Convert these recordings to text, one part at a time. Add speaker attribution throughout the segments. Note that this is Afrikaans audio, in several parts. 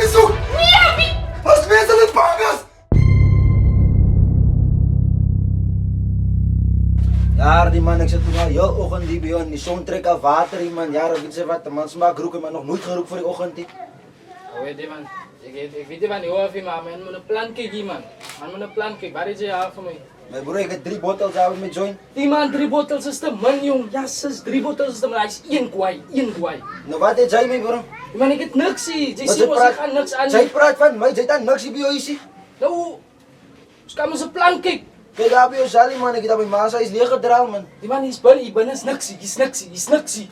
Speaker 1: bezoek! Als mensen het pagas! Ja, die man, ik zit toen al heel ochtend die bij jou. Die zon trekt al water in, man. Ja, weet je wat, de man smaakt roeken, maar nog nooit geroek voor die ochtend.
Speaker 2: Weet je man, ik weet niet hoe of je maar man moet een plan kijken man. Man moet een plan kijken, waar is je half van mij?
Speaker 1: Mijn broer, ik heb 3 bottles avond met joint.
Speaker 2: Die man 3 bottles is te man jong, ja sis 3 bottles is te man, hij is 1 kwai.
Speaker 1: Nou, wat deed jij, mijn broer?
Speaker 2: Die man ik het niks zie, je
Speaker 1: Wat
Speaker 2: ziet
Speaker 1: jy
Speaker 2: ons ik ga niks aan.
Speaker 1: Jy praat van my, jy dan niks hier by jou hier.
Speaker 2: Nou, dus kan me zijn plan kijken.
Speaker 1: Kijk daar bij jou Sally, man, ik heb dat bij Masa is neergedraald, man.
Speaker 2: Die man is binnen is niks.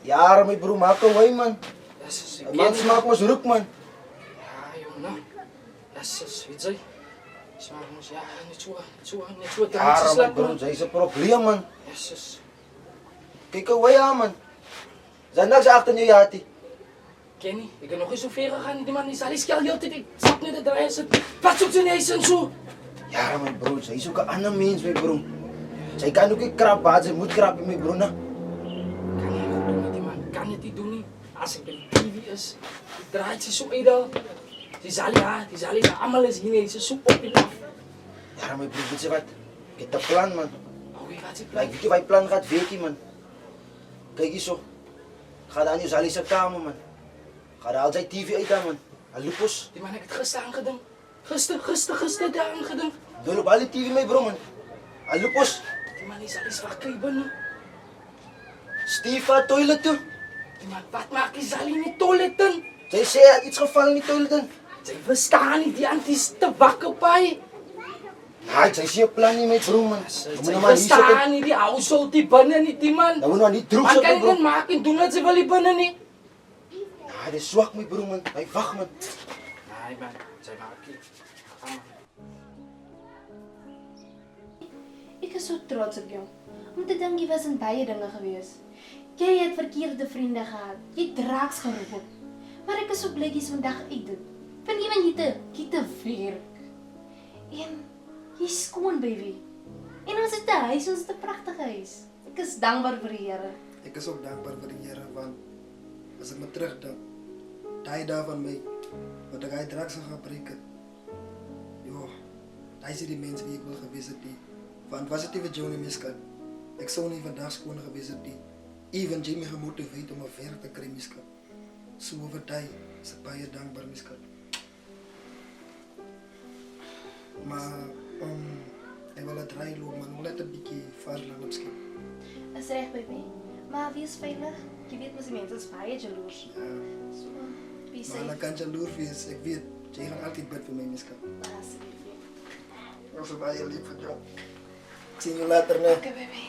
Speaker 1: Ja, mijn broer, maak hem way, man.
Speaker 2: Ja sis, ik
Speaker 1: Een man smaakt ons roek, man.
Speaker 2: Ja jong nou, ja sis, weet je. Smaak ons, ja, niet zo, dan moet je
Speaker 1: Ja, mijn
Speaker 2: slapen
Speaker 1: broer,
Speaker 2: man.
Speaker 1: zij is een probleem, man.
Speaker 2: Ja sis.
Speaker 1: Kijk away aan, man. Zijn niks achter je jati.
Speaker 2: Kenny, ik heb nog eens zo ver gegaan, die man is al heel tijd, ik snap niet dat hij is. Wat zoekt zijn huis en zo?
Speaker 1: Ja, mijn broer, zij is ook een ander mens, mijn broer. Zij kan ook niet krap baat, zij moet krap in mijn broer, nou.
Speaker 2: Kan je niet doen met die man, kan je het niet doen niet. Als ik bij de TV is, die draait ze zo edel. Die zal ja, allemaal is hier, ze zo op en af.
Speaker 1: Ja, mijn broer, weet je wat? Ik heb een plan, man.
Speaker 2: Oh, wie gaat die
Speaker 1: Maar
Speaker 2: plan?
Speaker 1: ik weet je wat je plan gaat, weet je, man. Kijk hier zo. Ga daar aan je Sally's kamer, man. Ga daar altijd TV uit aan, man. Al lupus.
Speaker 2: Die man heb ik het gisteren aangedaan. Gisteren daar aangedaan.
Speaker 1: Doe op alle TV mee, bro, man. Al lupus.
Speaker 2: Die man is al eens wakker binnen.
Speaker 1: Steve, toilet toe.
Speaker 2: Die man, wat maakt die zal in de toiletten?
Speaker 1: Zij zei, er iets gevallen in de toilet.
Speaker 2: Zij verstaan niet, die ant is te wakker bij.
Speaker 1: Nee, zij zie je plan niet met bro, man. Dan
Speaker 2: Zij
Speaker 1: moet je maar niet
Speaker 2: verstaan
Speaker 1: zitten.
Speaker 2: niet, die household die binnen niet, die man.
Speaker 1: Dan moet je maar niet droog
Speaker 2: Man kan
Speaker 1: zitten,
Speaker 2: het niet
Speaker 1: bro.
Speaker 2: maken, doen wat ze willen binnen niet.
Speaker 1: Ja, hij is zwak, mijn bro, man. Hij wacht, man.
Speaker 2: Nee man, zij maken het.
Speaker 3: Ek is so trots op jou. Om te dink jy was in baie dinge gewees. Jy het verkeerde vriende gehad. Jy het draaks geroep. Maar ek is so bly jy's vandag uit dit. Van iemand jy te werk. En jy's skoon, baby. En ons het 'n huis, ons het 'n pragtige huis. Ek is dankbaar vir die Here.
Speaker 4: Ek is ook dankbaar vir die Here want as ek me terugdink, daai dae van my wat ek hy drugs gebruik het. Jo, daai is die mense wie ek wil gewees het die. Want was dit nie vir Johnny miskat, ek sou nie vandag skoon gewees het die. Even Jimmy gemotiveerd om 'n werk te kry miskat. So oor daai is ek baie dankbaar miskat. Maar ek wil het ry loop man, wil net 'n bietjie vaarland opskep.
Speaker 3: Is reg, baby. Maar wees veilig. Jy weet mos die mense is baie jaloers.
Speaker 4: Ja.
Speaker 3: So, wees
Speaker 4: Maar hulle
Speaker 3: safe.
Speaker 4: kan jaloers wees, ek weet, jy gaan altyd bid vir my miskat.
Speaker 3: Asseblief.
Speaker 4: Ek is baie lief vir jou. Ek sien jou later, né?
Speaker 3: Okay, baby.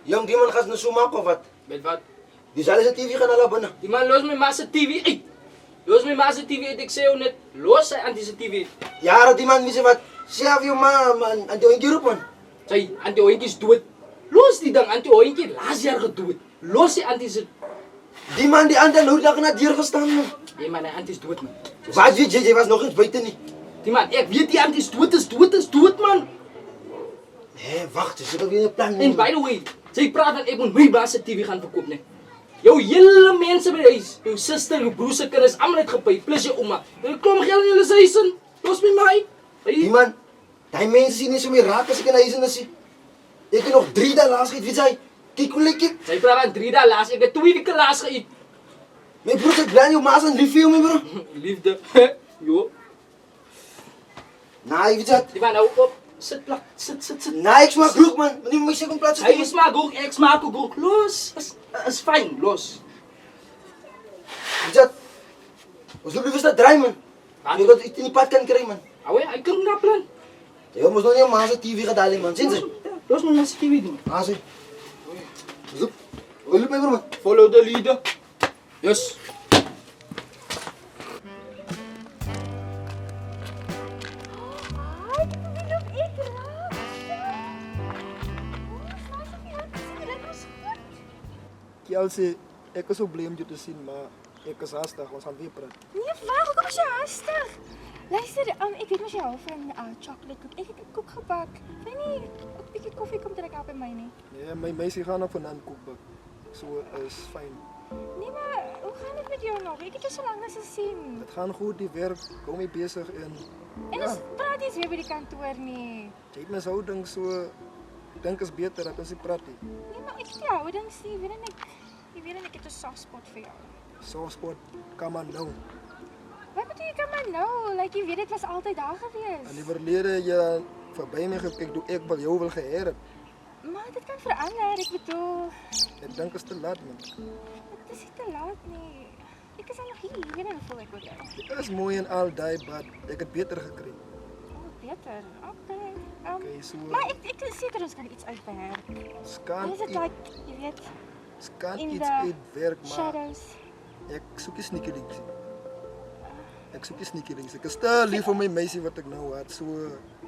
Speaker 1: Jong, die man gaat naar zo maken of wat?
Speaker 2: Weet wat?
Speaker 1: Die zal eens TV gaan halen binnen.
Speaker 2: Die man los mijn ma's TV uit. Los mijn ma's TV uit, ik zei jou net. Los zijn anti TV uit.
Speaker 1: Ja, die man, weet je wat? Zelf je man, en die keer op, man.
Speaker 2: Zij, anti ointjes doet. Los die dan, anti ointje laatst jaar gedoet. Los die anti ze.
Speaker 1: Die man, die andere nooit dag naar dier gestaan, man.
Speaker 2: Nee man, anti is doet man.
Speaker 1: Wat weet je, was nog eens buiten niet.
Speaker 2: Die man, ik weet die anti is doet man.
Speaker 1: Hé, wacht, ze hebben weer een plan.
Speaker 2: En by the way, zij praat dat ik moet mijn baas TV gaan verkopen. Nee. Jouw hele mensen bij huis, jouw zuster, jouw broers, kinderen, allemaal net gepay, plus je oma. Er komen geld in jullie huizen. Los met mij.
Speaker 1: Die man, die mensen zien niet zo meer raak als ik in huis en zie. Ik heb nog 3 dagen laatst gegeten, weet jij? Kijk hoe lekker.
Speaker 2: Zij praat aan 3 dagen laatst, ik heb 2 weken laatst gegeten.
Speaker 1: Mijn broer zegt blij, jouw maas en lief veel, mijn broer.
Speaker 2: Liefde. Jo.
Speaker 1: Nee, weet je wat?
Speaker 2: Die man, nou op. Zit plat. Zit.
Speaker 1: Nee, ik smaak groeg, man. Maar niet moet je zeggen plaats
Speaker 2: Hij smaakt ook, ik smaak ook. Los. Is fijn, los.
Speaker 1: Weet je wat? Ons lopen dus dat draai, man. Je gaat iets in die pad kan krijgen, man.
Speaker 2: Ouwe, hij kan dat plan.
Speaker 1: Je moet nog niet maas en TV gaan dalen, man. Zien ze?
Speaker 2: Los met mensen TV doen.
Speaker 1: Maas, hè. Loop. Loop, mijn broer, man.
Speaker 2: Follow the leader. Yes.
Speaker 4: Kelsey, ek is so bly om jou te sien, maar ek is haastig, ons gaan weer praat.
Speaker 5: Nee, wag, hoekom is jy hastig? Luister, ek weet mos jy hou van chocolate koek. Ek het 'n koek gebak. Wil jy nie 'n bietjie koffie kom drink by my nie?
Speaker 4: Nee, my meisie gaan nog vanaand koek bak. So is fyn.
Speaker 5: Nee, maar hoe gaan dit met jou nog? Ek het jou so lank as gesien.
Speaker 4: Dit gaan goed, die werk, kom mee besig en
Speaker 5: En ons praat nie eens weer by die kantoor nie.
Speaker 4: jy het my houding so, ek dink is beter dat ons nie praat nie.
Speaker 5: Nee, maar ek het die houdings nie. Jy weet ek het 'n soft spot vir jou.
Speaker 4: So spot, come on nou.
Speaker 5: Wat bedoel jy kan maar nou? Like jy weet dit was altyd daar
Speaker 4: In
Speaker 5: gewees.
Speaker 4: die verlede jy verby my gekyk toe ek wil jou wil geheer het.
Speaker 5: Maar dit kan verander, ek bedoel,
Speaker 4: Ek dink is te laat man.
Speaker 5: dit is nie te laat nie. Ek is al nog hier, jy weet hoe voel ek oor jou.
Speaker 4: Dit is mooi en al die, maar ek het beter gekry.
Speaker 5: Oh, beter. Okay.
Speaker 4: Okay, so
Speaker 5: Maar ek is seker ons kan iets uitwerk.
Speaker 4: skan
Speaker 5: Is dit like, jy weet, in
Speaker 4: iets
Speaker 5: the
Speaker 4: uitwerk, maar
Speaker 5: shadows?
Speaker 4: ek soek nie sneaky links. Ek soek nie sneaky links. Ek is te lief vir my meisie wat ek nou het. So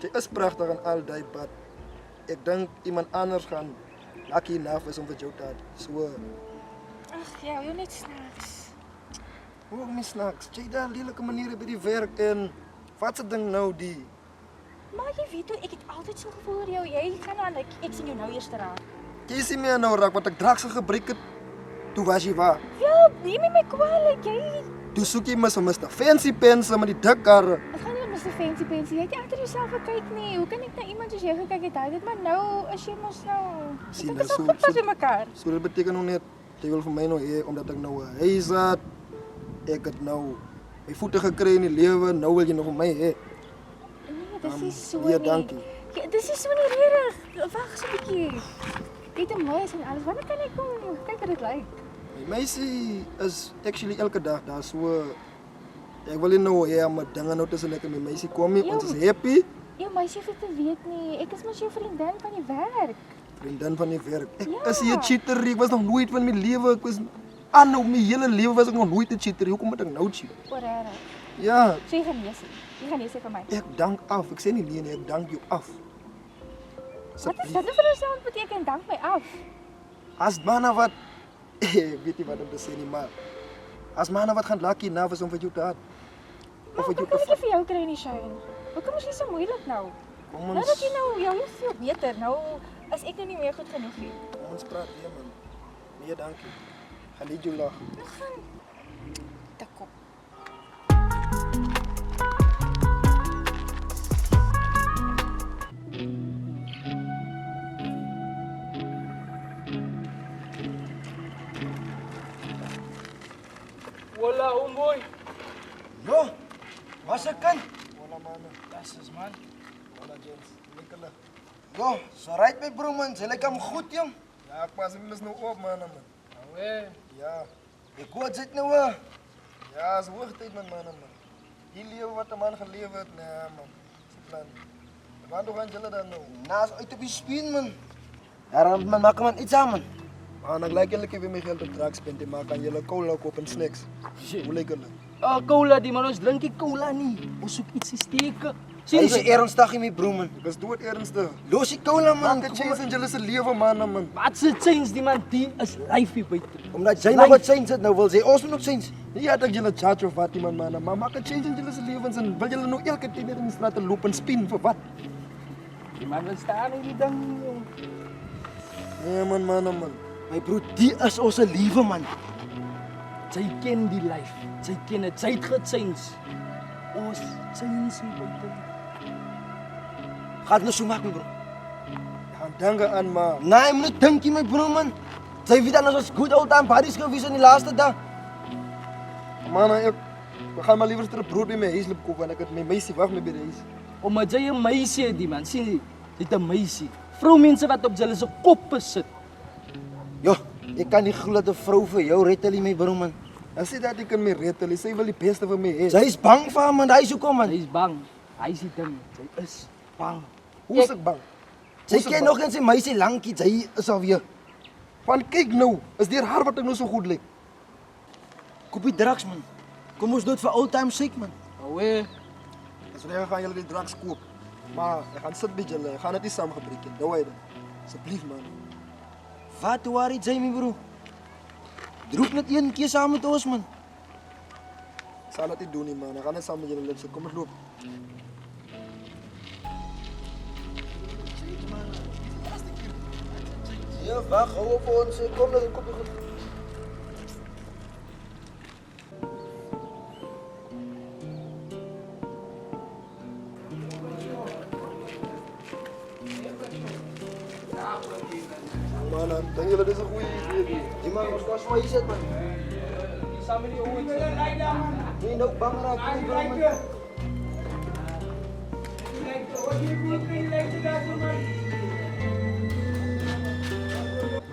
Speaker 4: jy is pragtig en al die, maar ek dink iemand anders gaan lucky enough is om vir jou te hê. So
Speaker 5: Ag, ja, jy net snaaks.
Speaker 4: hoe my snacks. Jy daar lelike maniere by die werk en wat se ding nou die
Speaker 5: Maar jy weet hoe, ek het altyd so gevoel oor jou. Jy gaan aan, ek sien jou nou eers raak.
Speaker 4: jy sien my nou raak wat ek drugs gebruik het. Toe was jy waar.
Speaker 5: Ja, neem my kwalijk, jy...
Speaker 4: Toe soek jy mis Mr. Fancy Pants met die dik karre.
Speaker 5: Het gaan nie om Mr. Fancy Fancy. Jy het nie agter jouself gekyk nie. Hoe kan ek na iemand soos jy gekyk het? Hy het maar nou, as jy mos nou...
Speaker 4: Sien,
Speaker 5: Ek is al
Speaker 4: so-
Speaker 5: gepas
Speaker 4: so-
Speaker 5: in mekaar.
Speaker 4: So dit beteken nog net jy wil vir my nou hê omdat ek nou 'n huis het. Ek het nou my voete gekry in die lewe. Nou wil jy nog vir my hê.
Speaker 5: Nee, dis nie so
Speaker 4: ja,
Speaker 5: nie.
Speaker 4: dankie.
Speaker 5: Ja, dis nie so nie redig. Wag so 'n bietjie. Jy het 'n mooi is en alles. Wanneer kan ek kom? Kyk hoe dit lyk.
Speaker 4: My meisie is actually elke dag daar so ek wil nie nou hê om dinge nou tussen ek en my meisie kom nie. Ons is happy.
Speaker 5: Jou meisie hoef dit te weet nie. Ek is mos jou vriendin van die werk.
Speaker 4: Vriendin van die werk. Ek
Speaker 5: Ja.
Speaker 4: is nie 'n cheater. Ek was nog nooit van my lewe. Ek was aanhou my hele lewe was ek nog nooit 'n cheater. Hoekom moet ek nou cheat?
Speaker 5: Oor regtig.
Speaker 4: Ja,
Speaker 5: So jy gaan lees. Jy gaan lees vir my.
Speaker 4: ek dank af. Ek sê nie nee, ek dank jou af.
Speaker 5: Wat is dit vir 'n sound beteken? Dank my af.
Speaker 4: As manne wat weet jy wat om te sê nie, maar as manne wat gaan lucky enough is om vir jou te hê.
Speaker 5: Maar
Speaker 4: Of vir
Speaker 5: hoe
Speaker 4: jou
Speaker 5: kan
Speaker 4: te
Speaker 5: ek vir jou kry in die Shane? Hoekom is jy so moeilik nou?
Speaker 4: kom
Speaker 5: Nou
Speaker 4: ons
Speaker 5: dat jy nou jou is veel beter. Nou is ek nou nie meer goed genoeg nie.
Speaker 4: kom ons praat weer man. Nee, dankie. Gaan nie jou lag.
Speaker 5: Nou gaan te kop.
Speaker 2: Wala, homeboy.
Speaker 1: Yo, was ek kan?
Speaker 4: Hola manne.
Speaker 2: Das is man.
Speaker 4: Hola gents. Nicola.
Speaker 1: Yo, so right my bro man, sy lyk hom goed jong.
Speaker 4: Ja, ek pas hom nou op manne man.
Speaker 2: Awe.
Speaker 4: Ja.
Speaker 1: Ek hoor dit nou
Speaker 4: Ja, is hoogtyd man manne man. Die lewe wat 'n man geleef het, nee man. Dis plan. Waar toe gaan julle dan nou?
Speaker 1: naas uit op die spien man. Daarom man maak man iets aan man.
Speaker 4: Man, ek lyk julle kyk weer my geld op drugs spend, maar kan julle cola koop en snacks. Hoe lyk julle?
Speaker 2: Cola die man, ons drink nie cola nie. Ons soek iets steke.
Speaker 1: Hy is ernstig my bro man.
Speaker 4: Ek is dood ernstig.
Speaker 1: Los die cola man.
Speaker 4: Maak 'n change in julle se lewe manne man.
Speaker 2: Wat se change die man, die is life hier buite.
Speaker 1: Omdat jy nou wat sins het nou wil sê ons moet ook sins.
Speaker 4: Ja, dat julle charge of wat iemand man, maar maak 'n change in julle se lewens en wil julle nou elke tyd net in die straat loop en spin vir wat?
Speaker 2: Die man wil staan in die ding, jong.
Speaker 4: Nee man.
Speaker 1: My bro, die is ons se liewe man.
Speaker 2: Sy ken die life. Sy ken dit. Sy het gechange. Ons change hier buite.
Speaker 1: Gaan nou so maak my bro.
Speaker 4: Gaan dange aan maar.
Speaker 1: Nee, moet dink jy my bro man. Sy weet dan ons good old time parties gewees in die laaste dag.
Speaker 4: Man, ek gaan maar liewer ter brood by my huis loop koop want ek het my meisie wag my by die huis.
Speaker 2: Omdat jy 'n meisie het, die man. Sien jy? Jy het 'n meisie. Vroumense wat op hulle se koppe sit.
Speaker 1: Jo, ek kan nie glo dat 'n vrou vir jou red hulle my bro man.
Speaker 4: Hy sê dat ek kan my red, hy sê wil die beste vir my hê.
Speaker 1: Sy is bang vir hom man, hy is hoekom man.
Speaker 2: Hy is bang. Hy is die ding. Sy is bang.
Speaker 4: Hoe is ek bang?
Speaker 1: Sy ken nog eens sy meisie lankie, sy is alweer.
Speaker 4: Van kyk nou, is deur haar wat ek nou so goed lyk.
Speaker 1: Koop die drugs man. Kom ons doen dit vir old time sake man.
Speaker 2: Awe.
Speaker 4: As jy gaan julle die drugs koop. Maar ek gaan sit by julle, ek gaan dit nie saam gebruik nie. Nou hy dan. Asseblief man.
Speaker 1: Wat worry jy my bro? Roep net een keer saam met ons, man.
Speaker 4: Ik zal het niet doen, man. Ik ga net samen met jullie lipsen. Kom maar, loop.
Speaker 1: Ja, wacht, hou op voor ons. Kom dan, kom goed.
Speaker 4: Man, denk jullie dit is een goede idee?
Speaker 1: Die man was vast maar hier zit, man.
Speaker 2: Samen die ogen.
Speaker 1: Nee, nou bang raak. Nee, bang, man.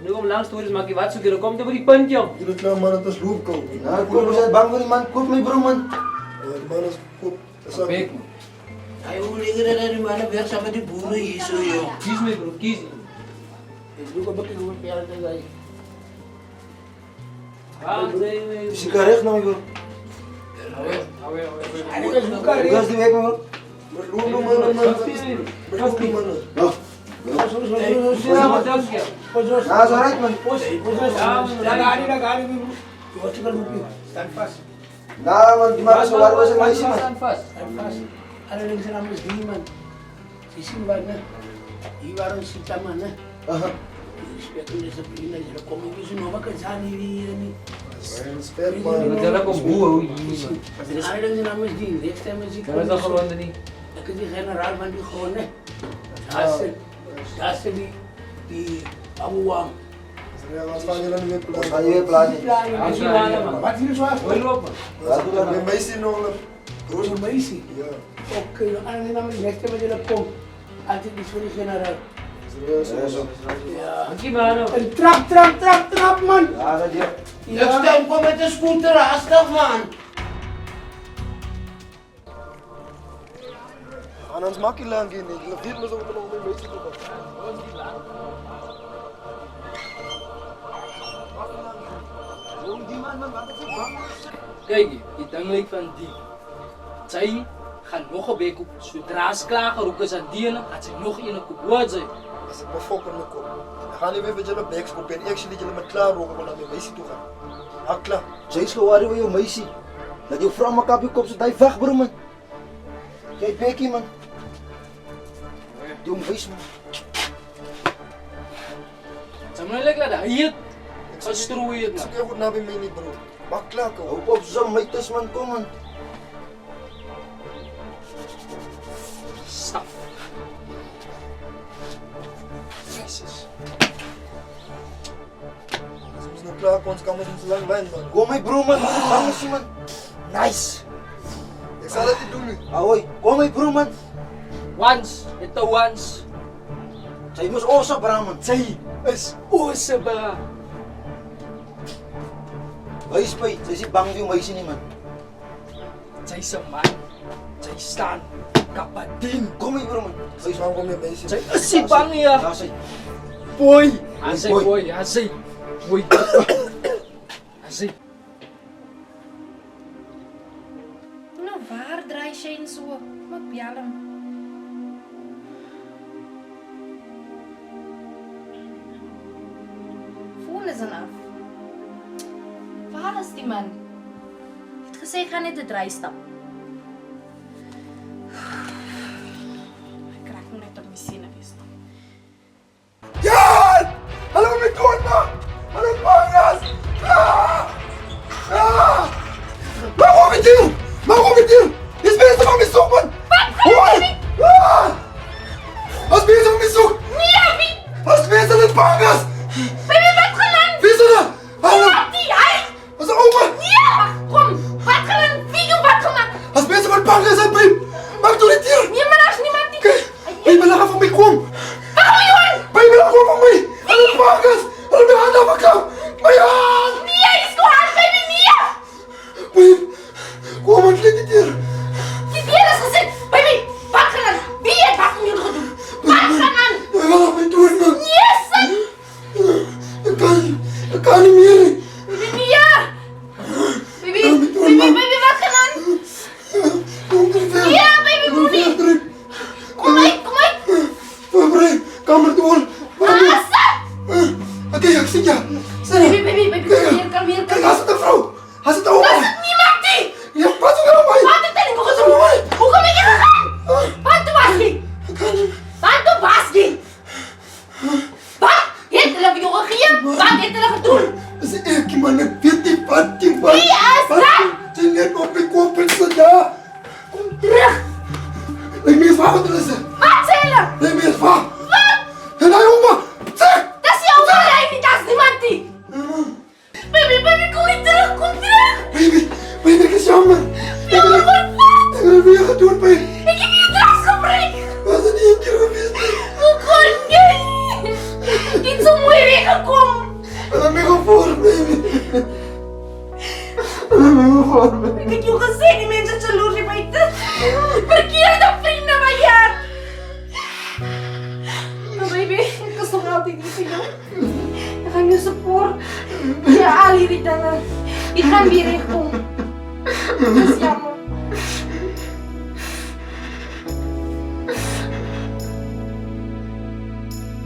Speaker 6: Nu kom langs toerist maak je wat zoeken, dan komt er voor die punt, joh.
Speaker 4: Jullie klaar, man. Het is loop, kom.
Speaker 1: Nou, kom, we zijn bang voor die man. Koop mij, bro, man.
Speaker 4: Die man is goed. Dat is ook
Speaker 6: Kijk,
Speaker 7: Hij wil liggen dat die mannen weg zijn met die boeren hier zo, joh.
Speaker 6: kies me bro, kies.
Speaker 7: Ik doe een beetje hoe het jou te zijn.
Speaker 1: Is die recht nou, bro? Gas die weg, man, bro.
Speaker 4: Maar loop, man. Man, loop, man.
Speaker 1: Nou.
Speaker 6: Ja, wat dan skia?
Speaker 1: Ja, is alright, man.
Speaker 7: Stand vast.
Speaker 1: Nou, man, die man is waar was een meisje, man.
Speaker 6: Stand vast.
Speaker 7: Stand vast. Alleen zijn naam is die man. Ze zien waar, ne? Hier waren ze zitten, man, ne?
Speaker 1: Aha.
Speaker 7: Respect en discipline. Ze komen hier zo nog wat kan zijn hier niet.
Speaker 4: Respect, man.
Speaker 6: Dat is ook een boer, hoor.
Speaker 7: Alleen zijn naam is die. Rechts en muziek.
Speaker 6: Dat is toch gewoon niet.
Speaker 7: Dat is die generaal van die gewoon, ne? Daar zit die Abuwang.
Speaker 4: Ja, we staan jullie niet meer
Speaker 1: We
Speaker 4: plaatsen.
Speaker 1: gaan je weer plaatsen.
Speaker 6: Als je maar, man.
Speaker 7: Wat hier is waar?
Speaker 6: Hoi, loop, man.
Speaker 1: Ja, doe dat,
Speaker 4: Mijn
Speaker 1: man.
Speaker 4: meisje nog.
Speaker 7: Roze meisje.
Speaker 4: Ja.
Speaker 7: Oké, alleen naam is rechts en met de kom. Altijd iets voor die generaal.
Speaker 4: Serieus,
Speaker 1: Ja, zo.
Speaker 7: Ja.
Speaker 6: Wat je maar, man.
Speaker 7: Een trap, man.
Speaker 1: Ja, dat je.
Speaker 7: Ik stem kom met een scooter, hastig, man.
Speaker 4: Anders maak je lang niet. Je leert me zo om mijn meisje te doen.
Speaker 1: Die man, man, wat is het bang?
Speaker 2: Kijk, die dingelijk van die. Zij gaan nog een week op. Zodra ze klaargeroepen is aan die ene, gaat ze nog een koop. Wat zei?
Speaker 4: Als ik me fok in mijn kop. Dan gaan jullie met jullie beks kopen en ik zie dat jullie met klaar roken, maar naar mijn meisje toe gaan. Ja, klaar.
Speaker 1: Zij is gewoon waar je meisje. Dat je vrouw maakt op je kop, zodat hij weg, bro, man. Jij Becky, man. Doe hem wees, man.
Speaker 2: Zijn we nou lekker dat hier? Wat strooi het,
Speaker 4: Ik
Speaker 2: man?
Speaker 4: zoek heel goed naar bij mij niet, bro. Maak klaar, kom.
Speaker 1: Hou op, zo, meid, man, kom, man.
Speaker 2: Staf. Jezus.
Speaker 4: Als we nu klaar komen, kan we niet zo lang wijnen, man.
Speaker 1: Kom, mijn bro, man. Bang is je, man. Nice.
Speaker 4: Ik zal het niet doen nu.
Speaker 1: Hoi, kom, mijn bro, man.
Speaker 2: Once, het once.
Speaker 1: Zij moest oorzaak, bro, man.
Speaker 2: Zij is oosebra.
Speaker 1: Wees bij, zij is bang voor je meisje niet, man.
Speaker 2: Zij is een man. Zij staan kapadin.
Speaker 1: Kom, mijn bro, man.
Speaker 4: Wees bang om je meisje.
Speaker 2: Zij is die bang hier.
Speaker 1: Ja, zij.
Speaker 2: Boy. Hij zei
Speaker 1: Boy.
Speaker 2: boy, hij zei. Boy. Hij zei.
Speaker 3: Nou, waar draai Shane so? Maak bel hom. Foon is af. Waar is die man? Hy het gesê gaan net 'n dry stap. Ek kry nog net op my sinne wees.
Speaker 4: Ja! Hallo, mijn dood, man! Hallo, pangas! Waarom met jou? Waarom met jou? Je is bezig met mijn zoek, man! Wat? Als bezig met mijn zoek!
Speaker 3: Nee, wie?
Speaker 4: Als bezig met pangas!
Speaker 3: Baby, wat geland?
Speaker 4: Wie is er dan? Hallo!
Speaker 3: Die hy!
Speaker 4: Als oma!
Speaker 3: Ja, kom. Wat geland? Wie doen wat gemaak?
Speaker 4: Als bezig met pangas, hè, babe! Maak toch niet hier!
Speaker 3: Nee, maar daar's niemand nie.
Speaker 4: Kijk, babe, laat van mij kom!
Speaker 3: Waarom Johan?
Speaker 4: Babe, laat gewoon van mij! Hallo, pangas! Hallo, mijn hand aan elkaar! Mijn hand!
Speaker 3: Nee, hy is Johan, baby, nee.
Speaker 4: Babe, kom, man, klik niet hier!
Speaker 3: Die weer is gesit. Baby, wat geland? Wie het wat moet gedoen? Wat geland?
Speaker 4: Ik wil dat niet doen, man!
Speaker 3: Yes, son.
Speaker 4: Ik kan niet meer!
Speaker 3: Baby, nee. Baby, wat geland?
Speaker 4: Kom er ver!
Speaker 3: Ja, baby,
Speaker 4: Kom
Speaker 3: moenie.
Speaker 4: ver terug!
Speaker 3: Kom uit.
Speaker 4: Verbrei, kamer door!
Speaker 3: Asa.
Speaker 4: Oké, ik zie Zie je?
Speaker 3: Baby, kalmeer.
Speaker 4: Kijk, hij zit een vrouw. Hij zit over
Speaker 3: Dat
Speaker 4: mij.
Speaker 3: is niemand die!
Speaker 4: Ja, pas op aan mij.
Speaker 3: Wat het hoe gaan ze hoe kom je gegaan? Wat toe was die? Wat toe was die? Wat? Het hulle vir jou gegee? Wat het hulle gedoen?
Speaker 4: Dat is echt, man. Ik weet niet wat die man.
Speaker 3: Wie is dat?
Speaker 4: Ze net op mijn kop en zo daar.
Speaker 3: Kom terug!
Speaker 4: Ik ben zwaar wat er is.
Speaker 3: Wat sê hulle?
Speaker 4: Ik ben zwaar.
Speaker 3: Wat?
Speaker 4: En hij oma. Zeg.
Speaker 3: Dis jou waar nie, dis niemand die! Baby, kom nie terug, kom terug!
Speaker 4: Baby, ik is jammer.
Speaker 3: Jammer, wat?
Speaker 4: Ik heb het weer gedaan, baby.
Speaker 3: Ek het jou drugs gebruik!
Speaker 4: Was het niet een keer geweest?
Speaker 3: Hoe kon jy? Jy het so mooi weggekom!
Speaker 4: Dat heb ik gevoerd, baby. Dat heb ik gevoerd, baby.
Speaker 3: Ek het jou gesê, die mense is jaloers hier buite. Verkeerde vriende by jou. Maar baby, ek is nog altyd hier vir jou. Ek gaan jou support. Ja, al hierdie dinge. Jy gaan weer regkom. Dis jammer.